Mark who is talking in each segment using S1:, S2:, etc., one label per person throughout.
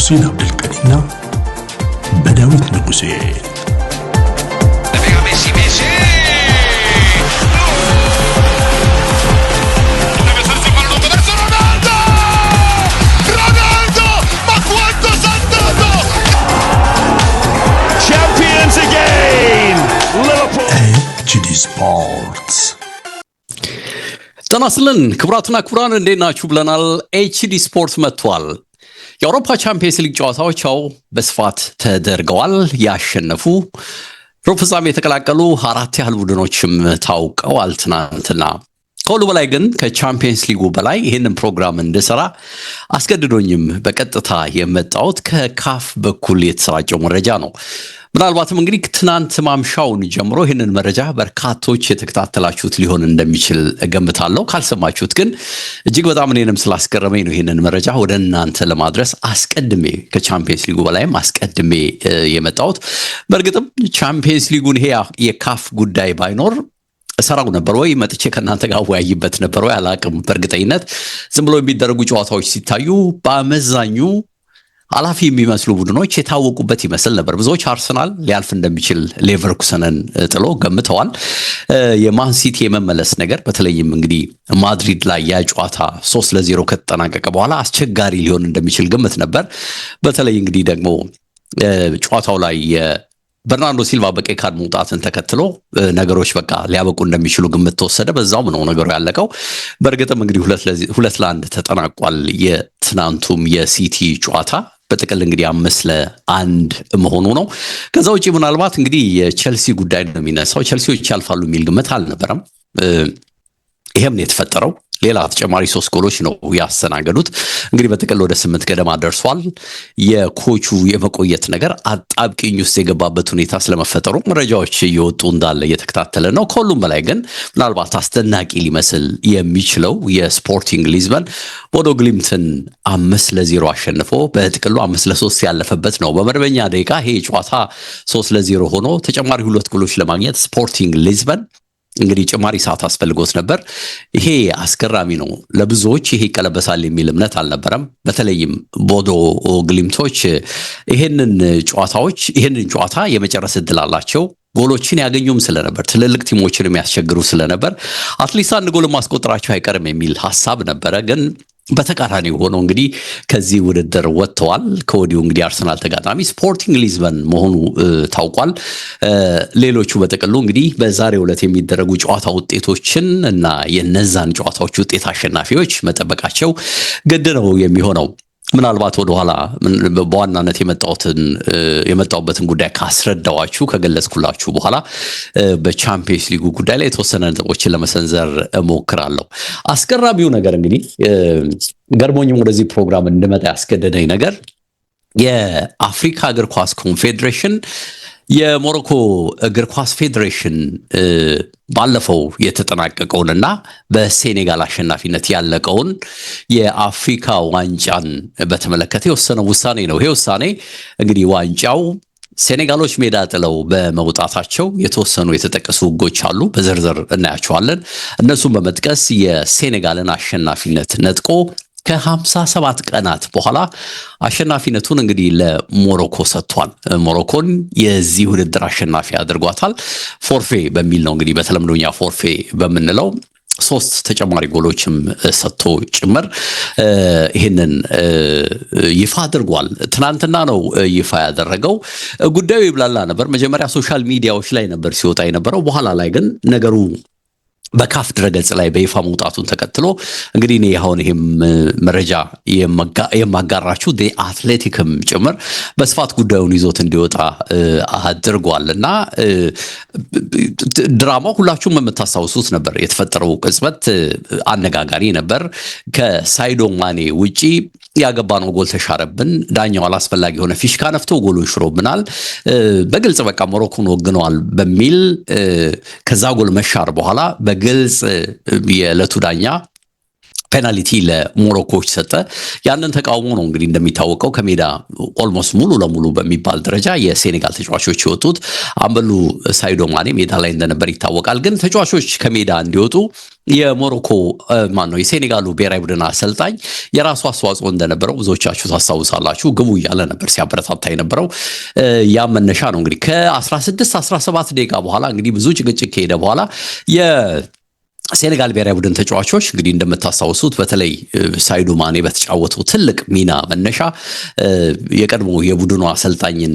S1: በሁሴን አብዱልቀዲና በዳዊት ንጉሴ HD Sports
S2: ተናስልን ክብራትና ክብራን እንዴት ናችሁ ብለናል። HD ስፖርት መጥቷል። የአውሮፓ ቻምፒየንስ ሊግ ጨዋታዎች በስፋት ተደርገዋል። ያሸነፉ ሩብ ፍጻሜ የተቀላቀሉ 4 ያህል ቡድኖችም ታውቀዋል ትናንትና። ከሁሉ በላይ ግን ከቻምፒየንስ ሊጉ በላይ ይህንን ፕሮግራም እንድሰራ አስገድዶኝም በቀጥታ የመጣሁት ከካፍ በኩል የተሰራጨው መረጃ ነው። ምናልባትም እንግዲህ ትናንት ማምሻውን ጀምሮ ይህንን መረጃ በርካቶች የተከታተላችሁት ሊሆን እንደሚችል እገምታለሁ። ካልሰማችሁት ግን እጅግ በጣም እኔንም ስላስገረመኝ ነው ይህንን መረጃ ወደ እናንተ ለማድረስ አስቀድሜ ከቻምፒየንስ ሊጉ በላይም አስቀድሜ የመጣሁት። በእርግጥም ቻምፒየንስ ሊጉን ይሄ የካፍ ጉዳይ ባይኖር እሰራው ነበር ወይ መጥቼ ከእናንተ ጋር ወያይበት ነበር ወይ አላቅም። በእርግጠኝነት ዝም ብሎ የሚደረጉ ጨዋታዎች ሲታዩ በአመዛኙ አላፊ የሚመስሉ ቡድኖች የታወቁበት ይመስል ነበር። ብዙዎች አርሰናል ሊያልፍ እንደሚችል ሌቨርኩሰንን ጥሎ ገምተዋል። የማን ሲቲ የመመለስ ነገር በተለይም እንግዲህ ማድሪድ ላይ ያ ጨዋታ 3-0 ከተጠናቀቀ በኋላ አስቸጋሪ ሊሆን እንደሚችል ግምት ነበር። በተለይ እንግዲህ ደግሞ ጨዋታው ላይ በርናርዶ ሲልቫ በቀይ ካርድ መውጣትን ተከትሎ ነገሮች በቃ ሊያበቁ እንደሚችሉ ግምት ተወሰደ። በዛውም ነው ነገሩ ያለቀው። በእርግጥም እንግዲህ 2-1 ተጠናቋል የትናንቱም የሲቲ ጨዋታ። በጥቅል እንግዲህ 5-1 መሆኑ ነው። ከዛ ውጪ ምናልባት እንግዲህ የቼልሲ ጉዳይ ነው የሚነሳው። ቼልሲዎች ያልፋሉ የሚል ግምት አልነበረም። ይሄም ነው የተፈጠረው። ሌላ ተጨማሪ 3 ጎሎች ነው ያስተናገዱት። እንግዲህ በጥቅል ወደ 8 ገደማ ደርሷል። የኮቹ የመቆየት ነገር አጣብቂኝ ውስጥ የገባበት ሁኔታ ስለመፈጠሩ መረጃዎች እየወጡ እንዳለ እየተከታተለ ነው። ከሁሉም በላይ ግን ምናልባት አስደናቂ ሊመስል የሚችለው የስፖርቲንግ ሊዝበን ቦዶ ግሊምትን 5-0 አሸንፎ በጥቅሉ 5-3 ያለፈበት ነው። በመደበኛ ደቂቃ ይሄ ጨዋታ 3-0 ሆኖ ተጨማሪ 2 ጎሎች ለማግኘት ስፖርቲንግ ሊዝበን እንግዲህ ጭማሪ ሰዓት አስፈልጎት ነበር። ይሄ አስገራሚ ነው። ለብዙዎች ይሄ ይቀለበሳል የሚል እምነት አልነበረም። በተለይም ቦዶ ግሊምቶች ይሄንን ጨዋታ የመጨረስ እድል አላቸው። ጎሎችን ያገኙም ስለነበር ትልልቅ ቲሞችን የሚያስቸግሩ ስለነበር አትሊስት 1 ጎል ማስቆጠራቸው አይቀርም የሚል ሐሳብ ነበረ። ግን በተቃራኒ ሆኖ እንግዲህ ከዚህ ውድድር ወጥተዋል። ከወዲሁ እንግዲህ አርሰናል ተጋጣሚ ስፖርቲንግ ሊዝበን መሆኑ ታውቋል። ሌሎቹ በጥቅሉ እንግዲህ በዛሬው ዕለት የሚደረጉ ጨዋታ ውጤቶችን እና የነዛን ጨዋታዎች ውጤት አሸናፊዎች መጠበቃቸው ግድ ነው የሚሆነው። ምናልባት ወደኋላ በዋናነት የመጣሁበትን ጉዳይ ካስረዳዋችሁ ከገለጽኩላችሁ በኋላ በቻምፒየንስ ሊጉ ጉዳይ ላይ የተወሰነ ነጥቦችን ለመሰንዘር እሞክራለሁ። አስገራሚው ነገር እንግዲህ ገርሞኝም ወደዚህ ፕሮግራም እንድመጣ ያስገደደኝ ነገር የአፍሪካ እግር ኳስ ኮንፌዴሬሽን የሞሮኮ እግር ኳስ ፌዴሬሽን ባለፈው የተጠናቀቀውንና በሴኔጋል አሸናፊነት ያለቀውን የአፍሪካ ዋንጫን በተመለከተ የወሰነው ውሳኔ ነው። ይሄ ውሳኔ እንግዲህ ዋንጫው ሴኔጋሎች ሜዳ ጥለው በመውጣታቸው የተወሰኑ የተጠቀሱ ሕጎች አሉ። በዝርዝር እናያቸዋለን። እነሱን በመጥቀስ የሴኔጋልን አሸናፊነት ነጥቆ ከ57 ቀናት በኋላ አሸናፊነቱን እንግዲህ ለሞሮኮ ሰጥቷል። ሞሮኮን የዚህ ውድድር አሸናፊ አድርጓታል። ፎርፌ በሚል ነው እንግዲህ በተለምዶኛ ፎርፌ በምንለው 3 ተጨማሪ ጎሎችም ሰጥቶ ጭምር ይህንን ይፋ አድርጓል። ትናንትና ነው ይፋ ያደረገው። ጉዳዩ ይብላላ ነበር። መጀመሪያ ሶሻል ሚዲያዎች ላይ ነበር ሲወጣ የነበረው። በኋላ ላይ ግን ነገሩ በካፍ ድረገጽ ላይ በይፋ መውጣቱን ተከትሎ እንግዲህ እኔ አሁን ይሄም መረጃ የማጋራችሁ አትሌቲክም ጭምር በስፋት ጉዳዩን ይዞት እንዲወጣ አድርጓልና ድራማው ሁላችሁም የምታስታውሱት ነበር። የተፈጠረው ቅጽበት አነጋጋሪ ነበር። ከሳይዶ ማኔ ውጪ ያገባነው ጎል ተሻረብን፣ ዳኛው አላስፈላጊ የሆነ ፊሽካ ነፍቶ ጎሉን ሽሮብናል፣ በግልጽ በቃ ሞሮኮን ወግነዋል በሚል ከዛ ጎል መሻር በኋላ በግልጽ የዕለቱ ዳኛ ፔናልቲ ለሞሮኮች ሰጠ። ያንን ተቃውሞ ነው እንግዲህ እንደሚታወቀው ከሜዳ ኦልሞስት ሙሉ ለሙሉ በሚባል ደረጃ የሴኔጋል ተጫዋቾች የወጡት። አምበሉ ሳይዶ ማኔ ሜዳ ላይ እንደነበር ይታወቃል። ግን ተጫዋቾች ከሜዳ እንዲወጡ የሞሮኮ የሴኔጋሉ ብሔራዊ ቡድን አሰልጣኝ የራሱ አስተዋጽኦ እንደነበረው ብዙዎቻችሁ ታስታውሳላችሁ። ግቡ እያለ ነበር ሲያበረታታ የነበረው። ያ መነሻ ነው እንግዲህ ከ16-17 ደቂቃ በኋላ እንግዲህ ብዙ ጭቅጭቅ ከሄደ በኋላ ሴኔጋል ብሔራዊ ቡድን ተጫዋቾች እንግዲህ እንደምታስታውሱት በተለይ ሳይዱ ማኔ በተጫወተው ትልቅ ሚና መነሻ የቀድሞ የቡድኑ አሰልጣኝን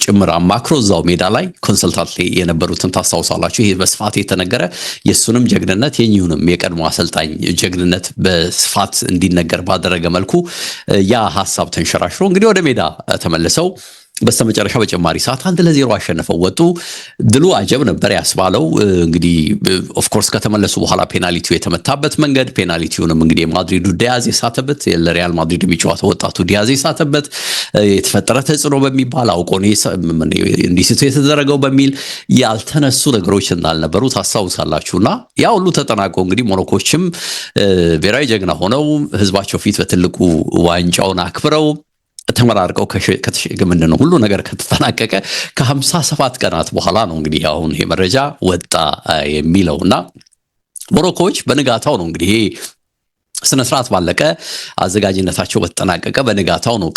S2: ጭምር አማክሮ እዛው ሜዳ ላይ ኮንሰልታንት የነበሩትን ታስታውሳላችሁ። ይሄ በስፋት የተነገረ የሱንም ጀግንነት የኚሁንም የቀድሞ አሰልጣኝ ጀግንነት በስፋት እንዲነገር ባደረገ መልኩ ያ ሐሳብ ተንሸራሽሮ እንግዲህ ወደ ሜዳ ተመልሰው በስተመጨረሻ በጨማሪ ሰዓት 1-0 አሸንፈው ወጡ። ድሉ አጀብ ነበር ያስባለው። እንግዲህ ኦፍ ኮርስ ከተመለሱ በኋላ ፔናልቲው የተመታበት መንገድ፣ ፔናልቲውንም እንግዲህ የማድሪዱ ዲያዝ የሳተበት፣ ለሪያል ማድሪድ የሚጫወተው ወጣቱ ዲያዝ የሳተበት፣ የተፈጠረ ተጽዕኖ በሚባል አውቆ እንዲስቱ የተደረገው በሚል ያልተነሱ ነገሮች እንዳልነበሩ ታስታውሳላችሁና ያ ሁሉ ተጠናቆ እንግዲህ ሞሮኮችም ብሔራዊ ጀግና ሆነው ህዝባቸው ፊት በትልቁ ዋንጫውን አክብረው ተመራርቀው ምንድነው ሁሉ ነገር ከተጠናቀቀ ከ57 ቀናት በኋላ ነው እንግዲህ አሁን ይሄ መረጃ ወጣ የሚለውና ሞሮኮዎች በንጋታው ነው እንግዲህ ስነ ስርዓት ባለቀ አዘጋጅነታቸው በተጠናቀቀ በንጋታው ነው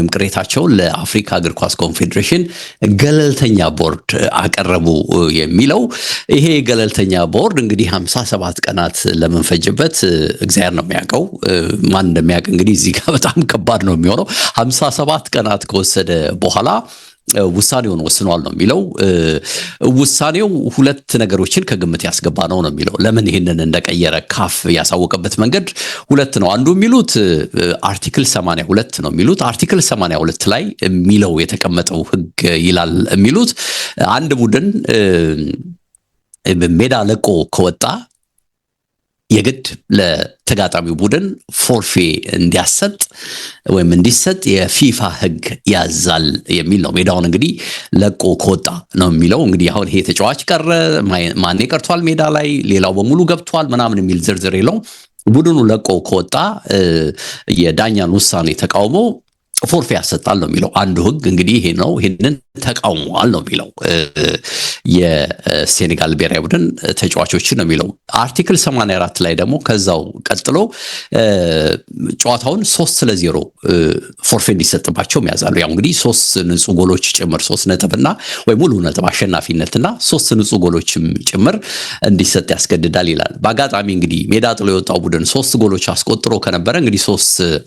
S2: ቅሬታቸውን ለአፍሪካ እግር ኳስ ኮንፌዴሬሽን ገለልተኛ ቦርድ አቀረቡ የሚለው። ይሄ ገለልተኛ ቦርድ እንግዲህ 57 ቀናት ለምንፈጅበት እግዚአብሔር ነው የሚያውቀው። ማን እንደሚያውቅ እንግዲህ እዚህ ጋር በጣም ከባድ ነው የሚሆነው። 57 ቀናት ከወሰደ በኋላ ውሳኔውን ወስኗል ነው የሚለው። ውሳኔው ሁለት ነገሮችን ከግምት ያስገባ ነው የሚለው። ለምን ይህንን እንደቀየረ ካፍ ያሳወቀበት መንገድ ሁለት ነው። አንዱ የሚሉት አርቲክል 82 ነው የሚሉት። አርቲክል 82 ላይ የሚለው የተቀመጠው ህግ ይላል የሚሉት አንድ ቡድን ሜዳ ለቆ ከወጣ የግድ ለተጋጣሚው ቡድን ፎርፌ እንዲያሰጥ ወይም እንዲሰጥ የፊፋ ህግ ያዛል የሚል ነው። ሜዳውን እንግዲህ ለቆ ከወጣ ነው የሚለው። እንግዲህ አሁን ይሄ ተጫዋች ቀረ፣ ማኔ ቀርቷል ሜዳ ላይ፣ ሌላው በሙሉ ገብቷል ምናምን የሚል ዝርዝር የለውም። ቡድኑ ለቆ ከወጣ የዳኛን ውሳኔ ተቃውሞ ፎርፌ ያሰጣል ነው የሚለው አንዱ ህግ። እንግዲህ ይሄ ነው፣ ይሄንን ተቃውሟል ነው የሚለው የሴኔጋል ብሔራዊ ቡድን ተጫዋቾችን ነው የሚለው። አርቲክል 84 ላይ ደግሞ ከዛው ቀጥሎ ጨዋታውን 3-0 ፎርፌ እንዲሰጥባቸው ያዛሉ። ያው እንግዲህ 3 ንጹህ ጎሎች ጭምር 3 ነጥብና ወይ ሙሉ ነጥብ አሸናፊነትና 3 ንጹህ ጎሎችም ጭምር እንዲሰጥ ያስገድዳል ይላል። በአጋጣሚ እንግዲህ ሜዳ ጥሎ የወጣው ቡድን 3 ጎሎች አስቆጥሮ ከነበረ እንግዲህ 3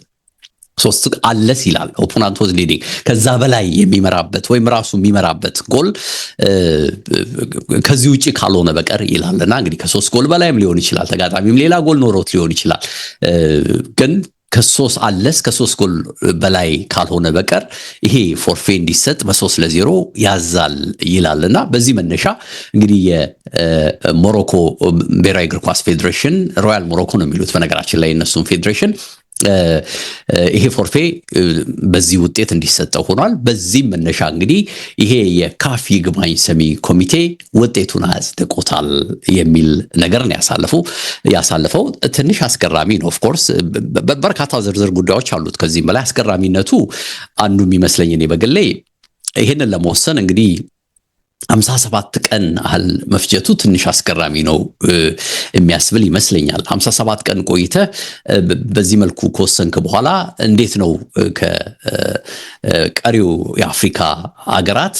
S2: አለስ ይላል ኦፖናንት ዋዝ ሊዲንግ ከዛ በላይ የሚመራበት ወይም ራሱ የሚመራበት ጎል ከዚህ ውጪ ካልሆነ በቀር ይላልና እንግዲህ ከ3 ጎል በላይም ሊሆን ይችላል፣ ተጋጣሚም ሌላ ጎል ኖሮት ሊሆን ይችላል። ግን ከ3 ጎል በላይ ካልሆነ በቀር ይሄ ፎርፌ እንዲሰጥ በ3-0 ያዛል ይላልና በዚህ መነሻ እንግዲህ የሞሮኮ ብሔራዊ እግር ኳስ ፌዴሬሽን ሮያል ሞሮኮ ነው የሚሉት በነገራችን ላይ እነሱም ፌዴሬሽን ይሄ ፎርፌ በዚህ ውጤት እንዲሰጠው ሆኗል። በዚህ መነሻ እንግዲህ ይሄ የካፍ ይግባኝ ሰሚ ኮሚቴ ውጤቱን አጽድቆታል የሚል ነገር ነው ያሳለፈው። ትንሽ አስገራሚ ነው። ኦፍ ኮርስ በርካታ ዝርዝር ጉዳዮች አሉት። ከዚህም በላይ አስገራሚነቱ አንዱ የሚመስለኝ እኔ በግሌ ይሄንን ለመወሰን እንግዲህ 57 ቀን አህል መፍጀቱ ትንሽ አስገራሚ ነው የሚያስብል ይመስለኛል። 57 ቀን ቆይተ በዚህ መልኩ ከወሰንክ በኋላ እንዴት ነው ከቀሪው የአፍሪካ አገራት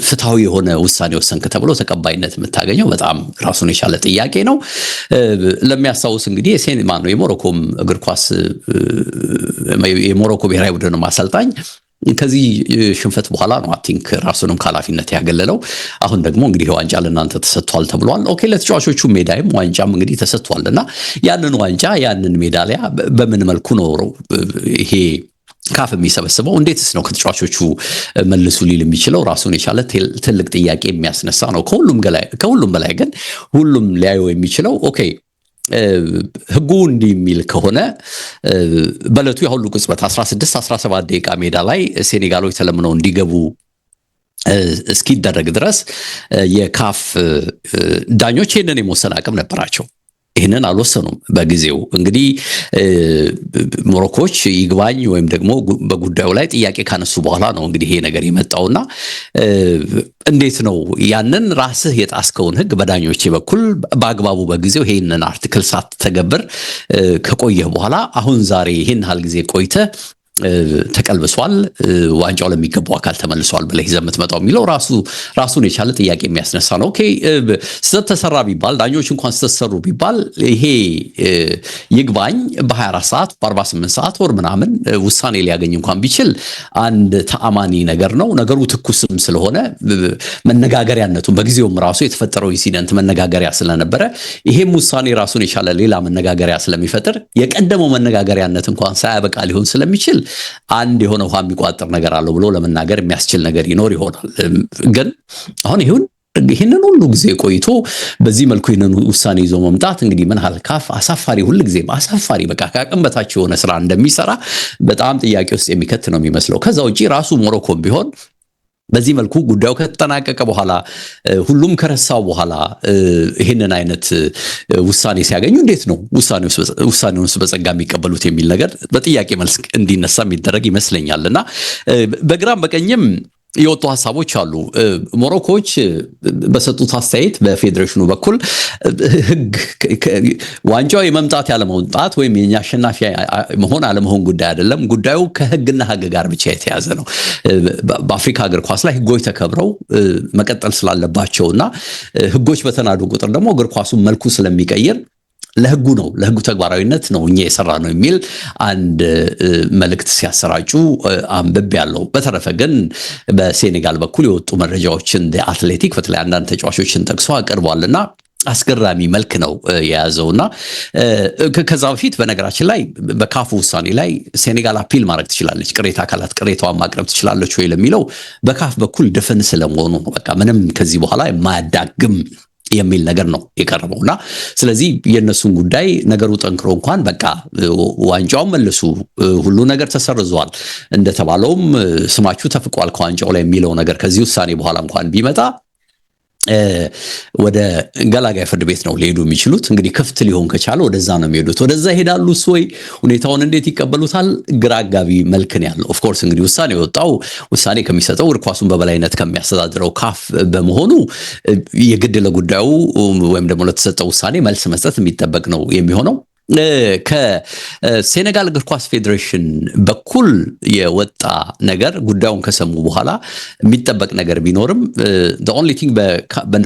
S2: ፍትሃዊ የሆነ ውሳኔ ወሰንክ ተብሎ ተቀባይነት የምታገኘው? በጣም ራሱን የቻለ ጥያቄ ነው። ለሚያስታውስ እንግዲህ የሞሮኮም እግር ኳስ የሞሮኮ ብሔራዊ ቡድን አሰልጣኝ ከዚህ ሽንፈት በኋላ ነው ቲንክ ራሱንም ከኃላፊነት ያገለለው። አሁን ደግሞ እንግዲህ ዋንጫ ለእናንተ ተሰጥቷል ተብሏል። ኦኬ ለተጫዋቾቹ ሜዳይም ዋንጫም እንግዲህ ተሰጥቷልና ያንን ዋንጫ ያንን ሜዳሊያ በምን መልኩ ነው ይሄ ካፍ የሚሰበስበው? እንዴትስ ነው ከተጫዋቾቹ መልሱ ሊል የሚችለው? ራሱን የቻለ ትልቅ ጥያቄ የሚያስነሳ ነው። ከሁሉም በላይ ግን ሁሉም ሊያየው የሚችለው ኦኬ ህጉ እንዲህ የሚል ከሆነ በለቱ ያሁሉ ቅጽበት 16-17 ደቂቃ ሜዳ ላይ ሴኔጋሎች ተለምነው እንዲገቡ እስኪደረግ ድረስ የካፍ ዳኞች ይህንን የመወሰን አቅም ነበራቸው። ይህንን አልወሰኑም በጊዜው። እንግዲህ ሞሮኮች ይግባኝ ወይም ደግሞ በጉዳዩ ላይ ጥያቄ ካነሱ በኋላ ነው እንግዲህ ይሄ ነገር የመጣውና እንዴት ነው ያንን ራስህ የጣስከውን ህግ በዳኞቼ በኩል በአግባቡ በጊዜው ይሄንን አርቲክል ሳትተገብር ከቆየህ በኋላ አሁን ዛሬ ይሄን ያህል ጊዜ ቆይተህ ተቀልብሷል፣ ዋንጫው ለሚገባው አካል ተመልሷል ብለህ ይዘህ የምትመጣው የሚለው ራሱን የቻለ ጥያቄ የሚያስነሳ ነው። ኦኬ ስህተት ተሰራ ቢባል ዳኞች እንኳን ስህተት ሰሩ ቢባል ይሄ ይግባኝ በ24 ሰዓት በ48 ሰዓት ወር ምናምን ውሳኔ ሊያገኝ እንኳን ቢችል አንድ ተአማኒ ነገር ነው። ነገሩ ትኩስም ስለሆነ መነጋገሪያነቱን በጊዜውም ራሱ የተፈጠረው ኢንሲደንት መነጋገሪያ ስለነበረ ይሄም ውሳኔ ራሱን የቻለ ሌላ መነጋገሪያ ስለሚፈጥር የቀደመው መነጋገሪያነት እንኳን ሳያበቃ ሊሆን ስለሚችል አንድ የሆነ ውሃ የሚቋጥር ነገር አለው ብሎ ለመናገር የሚያስችል ነገር ይኖር ይሆናል። ግን አሁን ይህንን ሁሉ ጊዜ ቆይቶ በዚህ መልኩ ይህንን ውሳኔ ይዞ መምጣት እንግዲህ ምን ያህል አሳፋሪ፣ ሁሉ ጊዜ አሳፋሪ በቃ ከአቅም በታች የሆነ ስራ እንደሚሰራ በጣም ጥያቄ ውስጥ የሚከት ነው የሚመስለው። ከዛ ውጪ ራሱ ሞሮኮም ቢሆን በዚህ መልኩ ጉዳዩ ከተጠናቀቀ በኋላ ሁሉም ከረሳው በኋላ ይሄንን አይነት ውሳኔ ሲያገኙ እንዴት ነው ውሳኔውን በጸጋ የሚቀበሉት የሚል ነገር በጥያቄ መልስ እንዲነሳ የሚደረግ ይመስለኛልና በግራም በቀኝም የወጡ ሐሳቦች አሉ። ሞሮኮች በሰጡት አስተያየት በፌዴሬሽኑ በኩል ህግ ዋንጫው የመምጣት ያለመውጣት ወይም የኛ አሸናፊ መሆን አለመሆን ጉዳይ አይደለም። ጉዳዩ ከህግና ህግ ጋር ብቻ የተያዘ ነው። በአፍሪካ እግር ኳስ ላይ ህጎች ተከብረው መቀጠል ስላለባቸውና ህጎች በተናዱ ቁጥር ደግሞ እግር ኳሱን መልኩ ስለሚቀይር ለህጉ ተግባራዊነት ነው እኛ የሰራ ነው የሚል አንድ መልእክት ሲያሰራጩ አንብቤ ያለው። በተረፈ ግን በሴኔጋል በኩል የወጡ መረጃዎችን አትሌቲክ በተለይ አንዳንድ ተጫዋቾችን ጠቅሶ አቅርቧልና አስገራሚ መልክ ነው የያዘውና ከዛ በፊት በነገራችን ላይ በካፉ ውሳኔ ላይ ሴኔጋል አፒል ማድረግ ትችላለች፣ ቅሬታ አካላት ቅሬታዋን ማቅረብ ትችላለች ወይ ለሚለው በካፍ በኩል ድፍን ስለመሆኑ ነው። በቃ ምንም ከዚህ በኋላ የማያዳግም የሚል ነገር ነው የቀረበውና ስለዚህ የነሱን ጉዳይ ነገሩ ጠንክሮ እንኳን በቃ ዋንጫውን መልሱ፣ ሁሉ ነገር ተሰርዟል፣ እንደተባለውም ስማችሁ ተፍቋል ከዋንጫው ላይ የሚለው ነገር ከዚህ ውሳኔ በኋላ እንኳን ቢመጣ ወደ ገላጋይ ፍርድ ቤት ነው ሊሄዱ የሚችሉት። እንግዲህ ክፍት ሊሆን ከቻለ ወደዛ ነው የሚሄዱት። ወደዛ ይሄዳሉ ወይ ሁኔታውን እንዴት ይቀበሉታል? ግራ አጋቢ መልክን ያለው ኦፍ ኮርስ እንግዲህ ውሳኔ ከሚሰጠው እግር ኳሱን በበላይነት ከሚያስተዳድረው ካፍ በመሆኑ የግድ ለጉዳዩ ወይም ደግሞ ለተሰጠው ውሳኔ መልስ መስጠት የሚጠበቅ ነው የሚሆነው። ከሴኔጋል እግር ኳስ ፌዴሬሽን በኩል የወጣ ነገር ጉዳዩን ከሰሙ በኋላ የሚጠበቅ ነገር ቢኖርም the only thing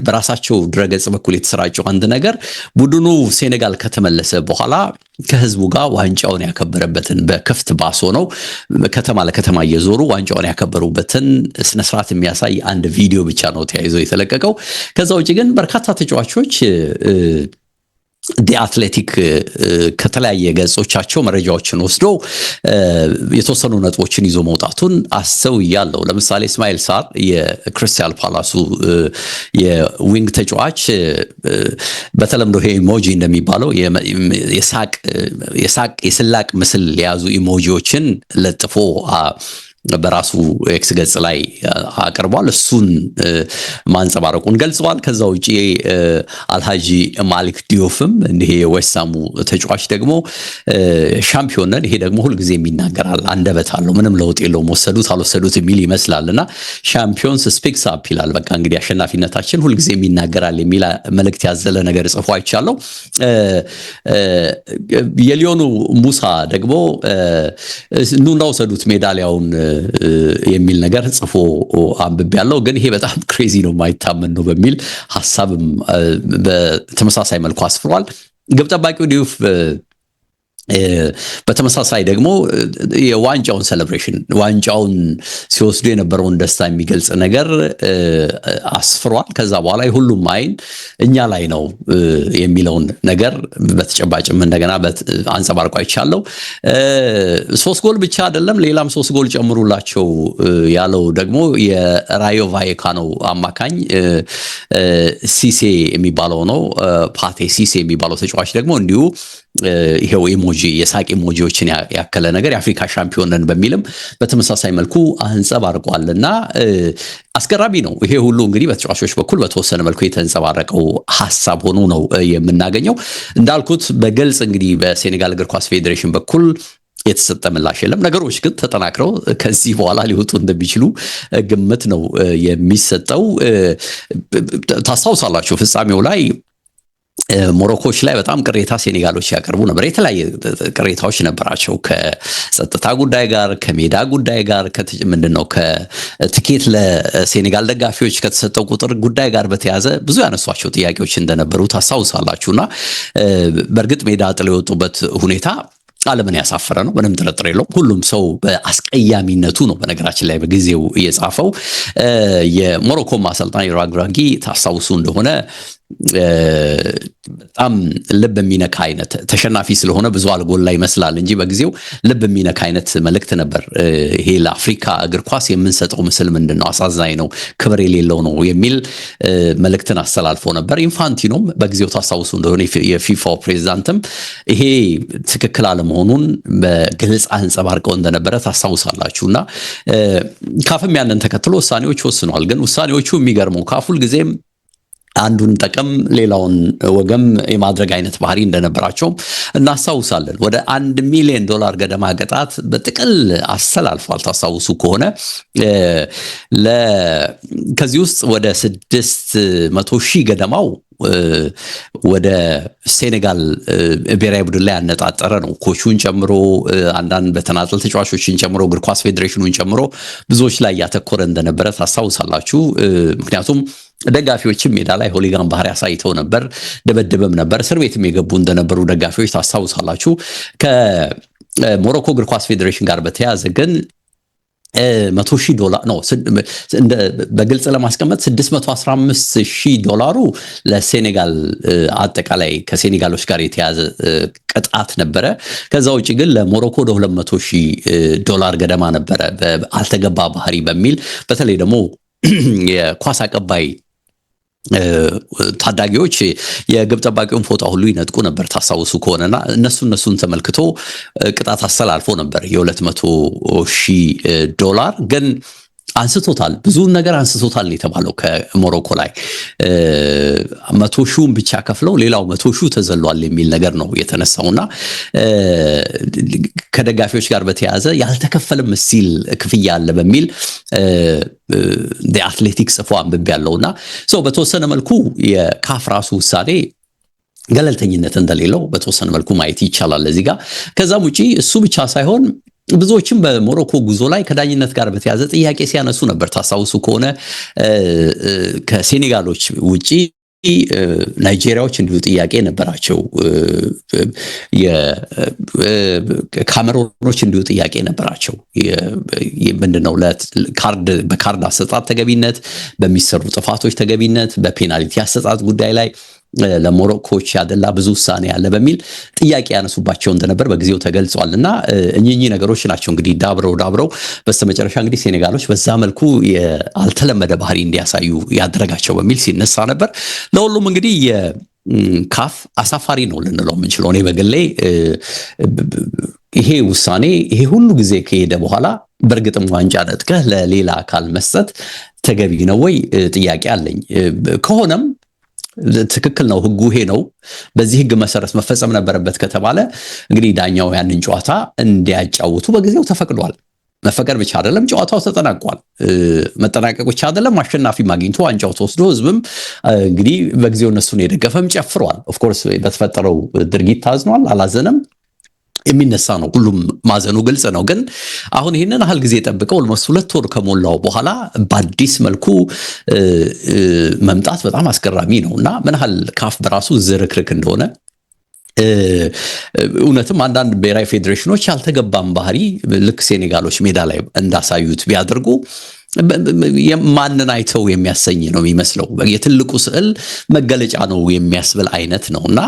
S2: በራሳቸው ድረገጽ በኩል የተሰራጨው አንድ ነገር ቡድኑ ሴኔጋል ከተመለሰ በኋላ ከህዝቡ ጋር ዋንጫውን ያከበረበትን በክፍት ባስ ሆነው ከተማ ለከተማ እየዞሩ ዋንጫውን ያከበሩበትን ስነስርዓት የሚያሳይ አንድ ቪዲዮ ብቻ ነው ተያይዞ የተለቀቀው። ከዛ ውጪ ግን በርካታ ተጫዋቾች አትሌቲክ ከተለያየ ገጾቻቸው መረጃዎችን ወስዶ የተወሰኑ ነጥቦችን ይዞ መውጣቱን አስተውያለሁ። ለምሳሌ እስማኤል ሳር የክሪስታል ፓላሱ የዊንግ ተጫዋች በተለምዶ ይሄ ኢሞጂ እንደሚባለው የስላቅ ምስል የያዙ ኢሞጂዎችን ለጥፎ በራሱ ኤክስ ገጽ ላይ አቅርቧል። እሱን ማንጸባረቁን ገልጸዋል። ከዛ ውጪ አልሃጂ ማሊክ ዲዮፍም እንዲህ የዌስትሃሙ ተጫዋች ደግሞ ሻምፒዮን ነን፣ ይሄ ደግሞ ሁልጊዜ የሚናገራል አንደበት አለው፣ ምንም ለውጥ የለውም፣ ወሰዱት አልወሰዱት የሚል ይመስላልና ሻምፒዮንስ ስፒክስ አፕ ይላል። በቃ እንግዲህ አሸናፊነታችን ሁልጊዜ የሚናገራል የሚል መልእክት ያዘለ ነገር ጽፎ አይቻለሁ። የሊዮኑ ሙሳ ደግሞ ኑና ወሰዱት ሜዳሊያውን የሚል ነገር ጽፎ አንብቤ ያለው። ግን ይሄ በጣም ክሬዚ ነው፣ የማይታመን ነው በሚል ሐሳብም በተመሳሳይ መልኩ አስፍሯል። ግብ ጠባቂው ዲዩፍ በተመሳሳይ ደግሞ የዋንጫውን ሴሌብሬሽን ዋንጫውን ሲወስዱ የነበረውን ደስታ የሚገልጽ ነገር አስፍሯል። ከዛ በኋላ ሁሉም አይን እኛ ላይ ነው የሚለውን ነገር በተጨባጭም እንደገና አንጸባርቆ አይቻለው። 3 ጎል ብቻ አይደለም ሌላም 3 ጎል ጨምሩላቸው ያለው ደግሞ የራዮ ቫይካኖ አማካኝ ሲሴ የሚባለው ነው። ፓቴ ሲሴ የሚባለው ተጫዋች ደግሞ እንዲሁ ይሄው ኢሞጂ የሳቅ ኢሞጂዎችን ያከለ ነገር የአፍሪካ ሻምፒዮን ነን በሚልም በተመሳሳይ መልኩ አንጸባርቋልና አስገራሚ ነው። ይሄ ሁሉ እንግዲህ በተጫዋቾች በኩል በተወሰነ መልኩ የተንጸባረቀው ሐሳብ ሆኖ ነው የምናገኘው። እንዳልኩት በግልጽ እንግዲህ በሴኔጋል እግር ኳስ ፌዴሬሽን በኩል የተሰጠ ምላሽ የለም። ነገሮች ግን ተጠናክረው ከዚህ በኋላ ሊወጡ እንደሚችሉ ግምት ነው የሚሰጠው። ታስታውሳላችሁ ፍጻሜው ላይ ሞሮኮች ላይ በጣም ቅሬታ ሴኔጋሎች ያቀርቡ ነበር። የተለያየ ቅሬታዎች ነበራቸው ከጸጥታ ጉዳይ ጋር፣ ከሜዳ ጉዳይ ጋር፣ ምንድነው ከትኬት ለሴኔጋል ደጋፊዎች ከተሰጠው ቁጥር ጉዳይ ጋር በተያዘ ብዙ ያነሷቸው ጥያቄዎች እንደነበሩ ታስታውሳላችሁና በእርግጥ ሜዳ ጥለው የወጡበት ሁኔታ ዓለምን ያሳፈረ ነው። ምንም ጥርጥር የለውም። ሁሉም ሰው በአስቀያሚነቱ ነው በነገራችን ላይ በጊዜው እየጻፈው። የሞሮኮ አሰልጣኝ ራግራጊ ታስታውሱ እንደሆነ በጣም ልብ የሚነካ አይነት ተሸናፊ ስለሆነ ብዙ አልጎላ ይመስላል እንጂ በጊዜው ልብ የሚነካ አይነት መልእክት ነበር። ይሄ ለአፍሪካ እግር ኳስ የምንሰጠው ምስል ምንድን ነው? አሳዛኝ ነው፣ ክብር የሌለው ነው የሚል መልእክትን አስተላልፎ ነበር። ኢንፋንቲኖም በጊዜው ታስታውሱ እንደሆነ የፊፋው ፕሬዚዳንትም ይሄ ትክክል አለመሆኑን በግልጽ አንጸባርቀው እንደነበረ ታስታውሳላችሁና ካፍም ያንን ተከትሎ ውሳኔዎች ወስኗል። ግን ውሳኔዎቹ የሚገርመው ካፍ ሁልጊዜም አንዱን ጠቀም ሌላውን ወገም የማድረግ አይነት ባህሪ እንደነበራቸው እናስታውሳለን። ወደ $1 ሚሊዮን ገደማ ቅጣት በጥቅል አስተላልፏል። ታስታውሱ ከሆነ ከዚህ ውስጥ ወደ 600,000 ገደማው ወደ ሴኔጋል ብሔራዊ ቡድን ላይ ያነጣጠረ ነው። ኮቹን ጨምሮ አንዳንድ በተናጠል ተጫዋቾችን ጨምሮ እግር ኳስ ፌዴሬሽኑን ጨምሮ ብዙዎች ላይ ያተኮረ እንደነበረ ታስታውሳላችሁ። ምክንያቱም ደጋፊዎችም ሜዳ ላይ ሆሊጋን ባህሪ አሳይተው ነበር፣ ደበደበም ነበር፣ እስር ቤትም የገቡ እንደነበሩ ደጋፊዎች ታስታውሳላችሁ። ከሞሮኮ እግር ኳስ ፌዴሬሽን ጋር በተያያዘ ግን $100,000 ነው በግልጽ ለማስቀመጥ $615,000 ለሴኔጋል አጠቃላይ ከሴኔጋሎች ጋር የተያዘ ቅጣት ነበረ። ከዛ ውጪ ግን ለሞሮኮ ወደ $200,000 ገደማ ነበረ አልተገባ ባህሪ በሚል በተለይ ደግሞ የኳስ አቀባይ ታዳጊዎች የግብ ጠባቂውን ፎቶ ሁሉ ይነጥቁ ነበር ታስታውሱ ከሆነና እነሱን ተመልክቶ ቅጣት አስተላልፎ ነበር $200,000 ግን አንስቶታል። ብዙ ነገር አንስቶታል የተባለው ከሞሮኮ ላይ 100,000 ብቻ ከፍለው ሌላው 100,000 ተዘሏል የሚል ነገር ነው የተነሳውና ከደጋፊዎች ጋር በተያያዘ ያልተከፈለም ሲል ክፍያ አለ በሚል አትሌቲክስ አንብቤ ያለውና በተወሰነ መልኩ የካፍ ራሱ ውሳኔ ገለልተኝነት እንደሌለው በተወሰነ መልኩ ማየት ይቻላል እዚህ ጋር። ከዛም ውጪ እሱ ብቻ ሳይሆን ብዙዎችም በሞሮኮ ጉዞ ላይ ከዳኝነት ጋር በተያያዘ ጥያቄ ሲያነሱ ነበር። ታስታውሱ ከሆነ ከሴኔጋሎች ውጪ ናይጄሪያዎች እንዲሁ ጥያቄ ነበራቸው። ካሜሮኖች እንዲሁ ጥያቄ ነበራቸው። ምንድነው በካርድ አሰጣጥ ተገቢነት፣ በሚሰሩ ጥፋቶች ተገቢነት፣ በፔናልቲ አሰጣጥ ጉዳይ ላይ ለሞሮኮች ያደላ ብዙ ውሳኔ ያለ በሚል ጥያቄ ያነሱባቸው እንደነበር በጊዜው ተገልጿል። እና እኚህ ነገሮች ናቸው እንግዲህ ዳብረው በስተመጨረሻ እንግዲህ ሴኔጋሎች በዛ መልኩ ያልተለመደ ባህሪ እንዲያሳዩ ያደረጋቸው በሚል ሲነሳ ነበር። ለሁሉም እንግዲህ የካፍ አሳፋሪ ነው ልንለው የምንችለው። እኔ በግሌ ይሄ ውሳኔ ይሄ ሁሉ ጊዜ ከሄደ በኋላ በእርግጥም ዋንጫ ነጥቀህ ለሌላ አካል መስጠት ተገቢ ነው ወይ ጥያቄ አለኝ። ከሆነም ትክክል ነው፣ ህጉ ይሄ ነው፣ በዚህ ህግ መሰረት መፈጸም ነበረበት ከተባለ እንግዲህ ዳኛው ያንን ጨዋታ እንዲያጫውቱ በጊዜው ተፈቅዷል። መፈቀድ ብቻ አይደለም ጨዋታው ተጠናቋል። መጠናቀቅ ብቻ አይደለም አሸናፊ ማግኝቶ ዋንጫው ተወስዶ ህዝብም እንግዲህ በጊዜው እነሱን የደገፈም ጨፍሯል። ኦፍ ኮርስ በተፈጠረው ድርጊት ታዝኗል፣ አላዘነም የሚነሳ ነው። ሁሉም ማዘኑ ግልጽ ነው። ግን አሁን ይህንን ያህል ጊዜ ጠብቀው ኦልሞስት 2 ወር ከሞላው በኋላ በአዲስ መልኩ መምጣት በጣም አስገራሚ ነውና ምን ያህል ካፍ በራሱ ዝርክርክ እንደሆነ እውነትም አንዳንድ ብሔራዊ ፌዴሬሽኖች ያልተገባም ባህሪ ልክ ሴኔጋሎች ሜዳ ላይ እንዳሳዩት ቢያደርጉ ማንን አይተው የሚያሰኝ ነው የሚመስለው። የትልቁ ስዕል መገለጫ ነው የሚያስብል አይነት ነውና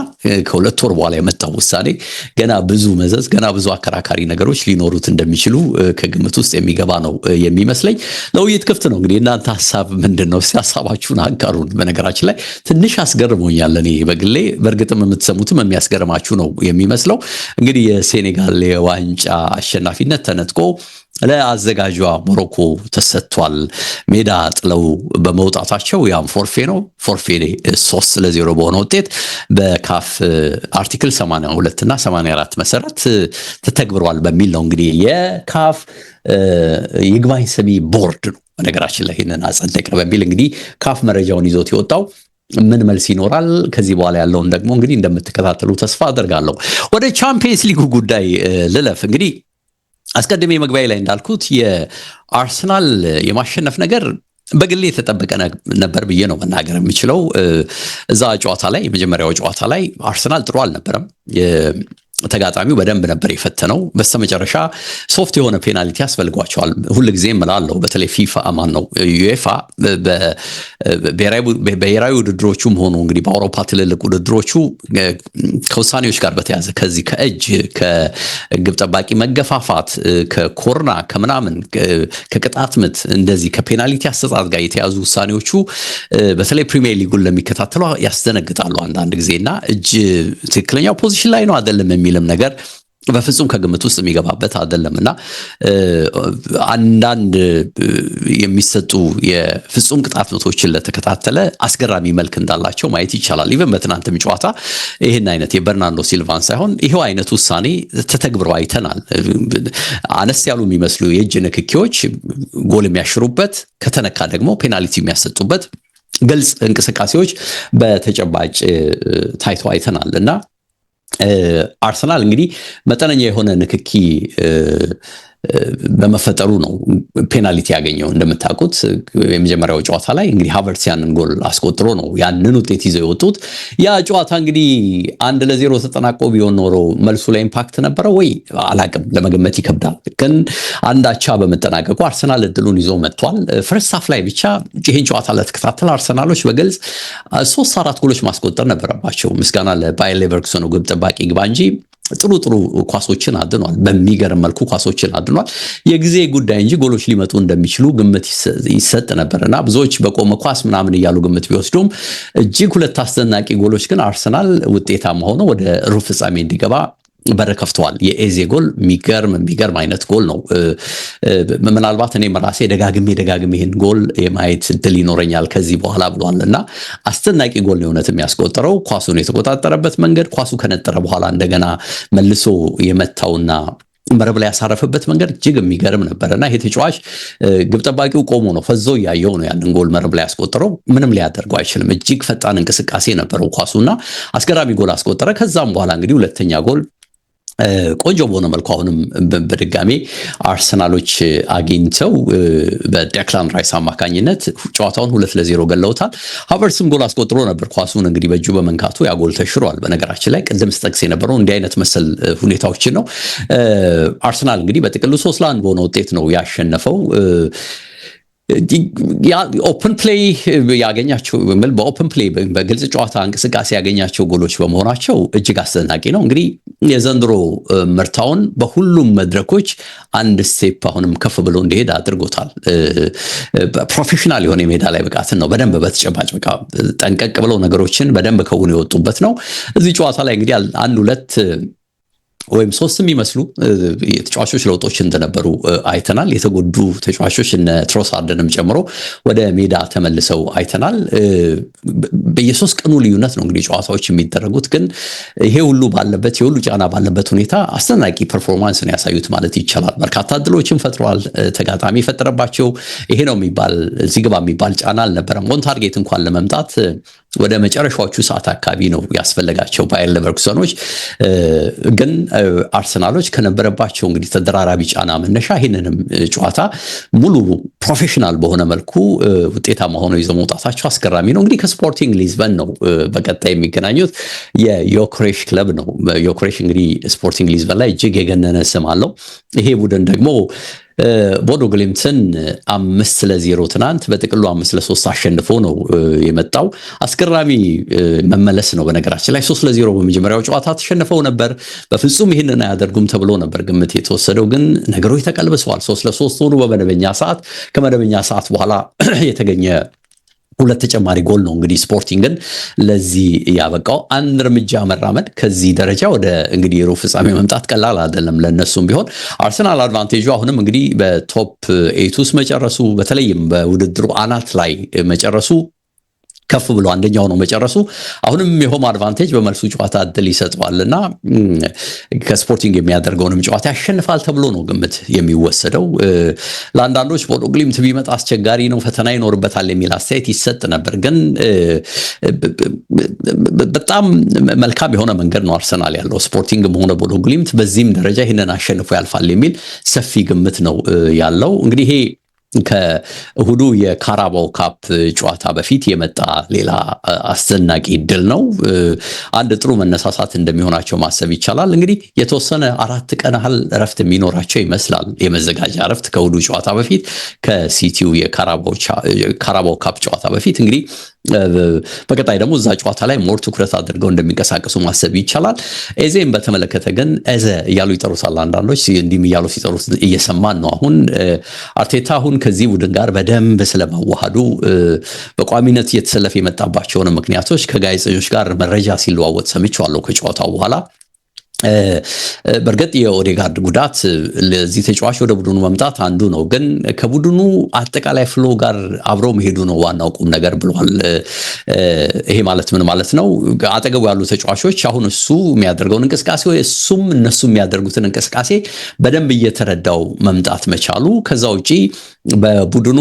S2: ከሁለት ወር በኋላ የመጣው ውሳኔ ገና ብዙ መዘዝ፣ ገና ብዙ አከራካሪ ነገሮች ሊኖሩት እንደሚችሉ ከግምት ውስጥ የሚገባ ነው የሚመስለኝ። ለውይይት ክፍት ነው። እንግዲህ እናንተ ሀሳብ ምንድን ነው? እስቲ ሀሳባችሁን አጋሩን። በነገራችን ላይ ትንሽ አስገርሞኛል እኔ በግሌ። በእርግጥም የምትሰሙትም የሚያስገርማችሁ ነው የሚመስለው። እንግዲህ የሴኔጋል የዋንጫ አሸናፊነት ተነጥቆ ለአዘጋጇ ሞሮኮ ተሰጥቷል። ሜዳ ጥለው በመውጣታቸው ያም ፎርፌ ነው። ፎርፌ 3-0 በሆነ ውጤት በካፍ አርቲክል 82 እና 84 መሰረት ተተግብሯል በሚል ነው እንግዲህ የካፍ ይግባኝ ሰሚ ቦርድ ነው በነገራችን ላይ ይህንን አጸደቀ በሚል እንግዲህ ካፍ መረጃውን ይዞት የወጣው። ምን መልስ ይኖራል ከዚህ በኋላ ያለውን ደግሞ እንግዲህ እንደምትከታተሉ ተስፋ አደርጋለሁ። ወደ ቻምፒየንስ ሊጉ ጉዳይ ልለፍ። እንግዲህ አስቀድሜ መግቢያ ላይ እንዳልኩት የአርሰናል የማሸነፍ ነገር በግሌ የተጠበቀ ነበር ብዬ ነው መናገር የምችለው። እዛ ጨዋታ ላይ የመጀመሪያው ጨዋታ ላይ አርሰናል ጥሩ አልነበረም። ተጋጣሚው በደንብ ነበር የፈተነው። በስተመጨረሻ ሶፍት የሆነ ፔናልቲ ያስፈልጓቸዋል። ሁልጊዜም እላለሁ በተለይ ፊፋ ማን ነው ዩኤፋ ብሔራዊ ውድድሮቹም ሆኑ እንግዲህ በአውሮፓ ትልልቅ ውድድሮቹ ከውሳኔዎች ጋር በተያዘ ከዚህ ከእጅ ከግብ ጠባቂ መገፋፋት ከኮርና ከምናምን ከቅጣት ምት እንደዚህ ከፔናልቲ አሰጣጥ ጋር የተያዙ ውሳኔዎቹ በተለይ ፕሪሚየር ሊጉን ለሚከታተሉ ያስደነግጣሉ አንዳንድ ጊዜና እጅ ትክክለኛው ፖዚሽን ላይ ነው አይደለም የሚልም ነገር በፍጹም ከግምት ውስጥ የሚገባበት አይደለምና አንዳንድ የሚሰጡ የፍጹም ቅጣት ምቶችን ለተከታተለ አስገራሚ መልክ እንዳላቸው ማየት ይቻላል። ኢቨን በትናንትም ጨዋታ ይህን አይነት የበርናርዶ ሲልቫን ሳይሆን ይሄው አይነት ውሳኔ ተተግብሮ አይተናል። አነስ ያሉ የሚመስሉ የእጅ ንክኪዎች ጎል የሚያሽሩበት፣ ከተነካ ደግሞ ፔናልቲ የሚያሰጡበት ግልጽ እንቅስቃሴዎች በተጨባጭ ታይቶ አይተናል እና አርሰናል እንግዲህ መጠነኛ የሆነ ንክኪ በመፈጠሩ ነው ፔናልቲ ያገኘው። እንደምታውቁት የመጀመሪያው ጨዋታ ላይ እንግዲህ ሃቨርትስ ያንን ጎል አስቆጥሮ ነው ያንን ውጤት ይዘው የወጡት። ያ ጨዋታ እንግዲህ 1-0 ተጠናቆ ቢሆን ኖሮ መልሱ ላይ ኢምፓክት ነበረው ወይ አላቅም፣ ለመገመት ይከብዳል። ግን አንዳቻ በመጠናቀቁ አርሰናል እድሉን ይዞ መጥቷል። ፈርስት ሃፍ ላይ ብቻ ይህን ጨዋታ ለተከታተለ አርሰናሎች በግልጽ 3-4 ጎሎች ማስቆጠር ነበረባቸው። ምስጋና ለባየር ሌቨርኩሰኑ ግብ ጠባቂ ግባ እንጂ ጥሩ ኳሶችን አድኗል። በሚገርም መልኩ ኳሶችን አድኗል። የጊዜ ጉዳይ እንጂ ጎሎች ሊመጡ እንደሚችሉ ግምት ይሰጥ ነበርና ብዙዎች በቆመ ኳስ ምናምን እያሉ ግምት ቢወስዱም እጅግ ሁለት አስደናቂ ጎሎች ግን አርሰናል ውጤታማ ሆኖ ወደ ሩብ ፍጻሜ እንዲገባ በር ከፍተዋል። የኤዜ ጎል የሚገርም አይነት ጎል ነው። ምናልባት እኔም ራሴ ደጋግሜ ይህን ጎል የማየት እድል ይኖረኛል ከዚህ በኋላ ብሏልና አስደናቂ ጎል ነው እውነት የሚያስቆጠረው። ኳሱን የተቆጣጠረበት መንገድ፣ ኳሱ ከነጠረ በኋላ እንደገና መልሶ የመታውና መረብ ላይ ያሳረፈበት መንገድ እጅግ የሚገርም ነበርና ይሄ ተጫዋች ግብ ጠባቂው ቆሞ ነው ፈዞ እያየው ነው ያንን ጎል መረብ ላይ ያስቆጠረው። ምንም ሊያደርገው አይችልም። እጅግ ፈጣን እንቅስቃሴ ነበረው ኳሱና አስገራሚ ጎል አስቆጠረ። ከዛም በኋላ እንግዲህ ሁለተኛ ጎል ቆንጆ በሆነ መልኩ አሁንም በድጋሜ አርሰናሎች አግኝተው በዴክላን ራይስ አማካኝነት ጨዋታውን 2-0 ገለውታል። ሃቨርትስም ጎል አስቆጥሮ ነበር። ኳሱን እንግዲህ በእጁ በመንካቱ ያ ጎል ተሽሯል። በነገራችን ላይ ቅድም ስጠቅስ የነበረው እንዲህ አይነት መሰል ሁኔታዎችን ነው። አርሰናል እንግዲህ በጥቅሉ 3-1 በሆነ ውጤት ነው ያሸነፈው። ኦፕን ፕሌይ ያገኛቸው በኦፕን ፕሌይ በግልጽ ጨዋታ እንቅስቃሴ ያገኛቸው ጎሎች በመሆናቸው እጅግ አስደናቂ ነው። እንግዲህ የዘንድሮ ምርታውን በሁሉም መድረኮች አንድ ስቴፕ አሁንም ከፍ ብሎ እንዲሄድ አድርጎታል። ፕሮፌሽናል የሆነ የሜዳ ላይ ብቃትን ነው በደንብ በተጨባጭ በቃ ጠንቀቅ ብለው ነገሮችን በደንብ ከውን የወጡበት ነው። እዚህ ጨዋታ ላይ እንግዲህ 1-2 ወይም 3 የሚመስሉ የተጫዋቾች ለውጦች እንደነበሩ አይተናል። የተጎዱ ተጫዋቾች እነ ትሮሳርድንም ጨምሮ ወደ ሜዳ ተመልሰው አይተናል። በየ3 ቀኑ ልዩነት ነው እንግዲህ ጨዋታዎች የሚደረጉት። ግን ይሄ ሁሉ ባለበት የሁሉ ጫና ባለበት ሁኔታ አስደናቂ ፐርፎርማንስ ነው ያሳዩት ማለት ይቻላል። በርካታ እድሎችን ፈጥረዋል። ተጋጣሚ የፈጠረባቸው ይሄ ነው የሚባል እዚህ ግባ የሚባል ጫና አልነበረም። ኦን ታርጌት እንኳን ለመምጣት ወደ መጨረሻዎቹ ሰዓት አካባቢ ነው ያስፈልጋቸው ባየር ሌቨርኩሰኖች። ግን አርሰናሎች ከነበረባቸው እንግዲህ ተደራራቢ ጫና መነሻ ይህንንም ጨዋታ ሙሉ ፕሮፌሽናል በሆነ መልኩ ውጤታማ ሆነው ይዘው መውጣታቸው አስገራሚ ነው። እንግዲህ ከስፖርቲንግ ሊዝበን ነው በቀጣይ የሚገናኙት። የዮክሬሽ ክለብ ነው። ዮክሬሽ እንግዲህ ስፖርቲንግ ሊዝበን ላይ እጅግ የገነነ ስም አለው። ይሄ ቡድን ደግሞ ቦዶ ግሊምትን 5-0 ትናንት በጥቅሉ 5-3 አሸንፎ ነው የመጣው። አስገራሚ መመለስ ነው። በነገራችን ላይ 3-0 በመጀመሪያው ጨዋታ ተሸንፈው ነበር። በፍጹም ይህንን አያደርጉም ተብሎ ነበር ግምት የተወሰደው፣ ግን ነገሮች ተቀልብሰዋል። 3-3 ሆኑ በመደበኛ ሰዓት። ከመደበኛ ሰዓት በኋላ የተገኘ ሁለት ተጨማሪ ጎል ነው እንግዲህ ስፖርቲንግን ለዚህ ያበቃው። አንድ እርምጃ መራመድ ከዚህ ደረጃ ወደ እንግዲህ ሩብ ፍጻሜ መምጣት ቀላል አይደለም ለነሱም ቢሆን። አርሰናል አድቫንቴጁ አሁንም እንግዲህ በቶፕ 8 ውስጥ መጨረሱ፣ በተለይም በውድድሩ አናት ላይ መጨረሱ ከፍ ብሎ አንደኛው ነው መጨረሱ። አሁንም የሆም አድቫንቴጅ በመልሱ ጨዋታ እድል ይሰጠዋልና ከስፖርቲንግ የሚያደርገውንም ጨዋታ ያሸንፋል ተብሎ ነው ግምት የሚወሰደው። ለአንዳንዶች ቦዶ ግሊምት ቢመጣ አስቸጋሪ ነው፣ ፈተና ይኖርበታል የሚል አስተያየት ይሰጥ ነበር። ግን በጣም መልካም የሆነ መንገድ ነው አርሰናል ያለው። ስፖርቲንግም ሆነ ቦዶ ግሊምት በዚህም ደረጃ ይህንን አሸንፎ ያልፋል የሚል ሰፊ ግምት ነው ያለው። እንግዲህ ይሄ ከእሁዱ የካራባው ካፕ ጨዋታ በፊት የመጣ ሌላ አስደናቂ ድል ነው። አንድ ጥሩ መነሳሳት እንደሚሆናቸው ማሰብ ይቻላል። እንግዲህ የተወሰነ 4 ቀን ያህል እረፍት የሚኖራቸው ይመስላል፣ የመዘጋጃ እረፍት ከእሁዱ ጨዋታ በፊት ከሲቲው የካራባው ካፕ ጨዋታ በፊት እንግዲህ በቀጣይ ደግሞ እዛ ጨዋታ ላይ ሞር ትኩረት አድርገው እንደሚንቀሳቀሱ ማሰብ ይቻላል። ኤዜን በተመለከተ ግን ኤዘ እያሉ ይጠሩታል አንዳንዶች፣ እንዲህም እያሉ ሲጠሩት እየሰማን ነው። አሁን አርቴታ አሁን ከዚህ ቡድን ጋር በደንብ ስለማዋሃዱ በቋሚነት እየተሰለፈ የመጣባቸውን ምክንያቶች ከጋዜጠኞች ጋር መረጃ ሲለዋወጥ ሰምቼዋለሁ ከጨዋታው በኋላ። በእርግጥ የኦዴጋርድ ጉዳት ለዚህ ተጫዋች ወደ ቡድኑ መምጣት አንዱ ነው፣ ግን ከቡድኑ አጠቃላይ ፍሎ ጋር አብረው መሄዱ ነው ዋናው ቁም ነገር ብሏል። ይሄ ማለት ምን ማለት ነው? አጠገቡ ያሉ ተጫዋቾች አሁን እሱ የሚያደርገውን እንቅስቃሴ እሱም እነሱ የሚያደርጉትን እንቅስቃሴ በደንብ እየተረዳው መምጣት መቻሉ፣ ከዛ ውጪ በቡድኑ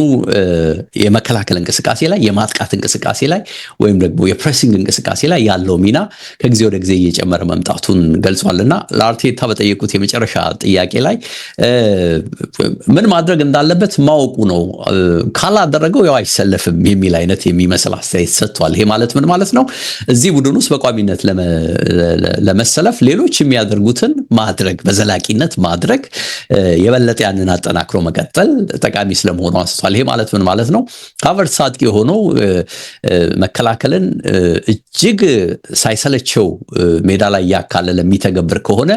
S2: የመከላከል እንቅስቃሴ ላይ፣ የማጥቃት እንቅስቃሴ ላይ ወይም ደግሞ የፕሬሲንግ እንቅስቃሴ ላይ ያለው ሚና ከጊዜ ወደ ጊዜ እየጨመረ መምጣቱን ገልጿልና ለአርቴታ በጠየቁት የመጨረሻ ጥያቄ ላይ ምን ማድረግ እንዳለበት ማወቁ ነው፣ ካላደረገው ያው አይሰለፍም የሚል አይነት የሚመስል አስተያየት ሰጥቷል። ይሄ ማለት ምን ማለት ነው? እዚህ ቡድን ውስጥ በቋሚነት ለመሰለፍ ሌሎች የሚያደርጉትን ማድረግ፣ በዘላቂነት ማድረግ፣ የበለጠ ያንን አጠናክሮ መቀጠል ጠቃሚ ስለመሆኑ አንስቷል። ይሄ ማለት ምን ማለት ነው? ሃቨርትዝ አጥቂ ሆነው መከላከልን እጅግ ሳይሰለቸው ሜዳ ላይ ያካለለ የሚተገብር ከሆነ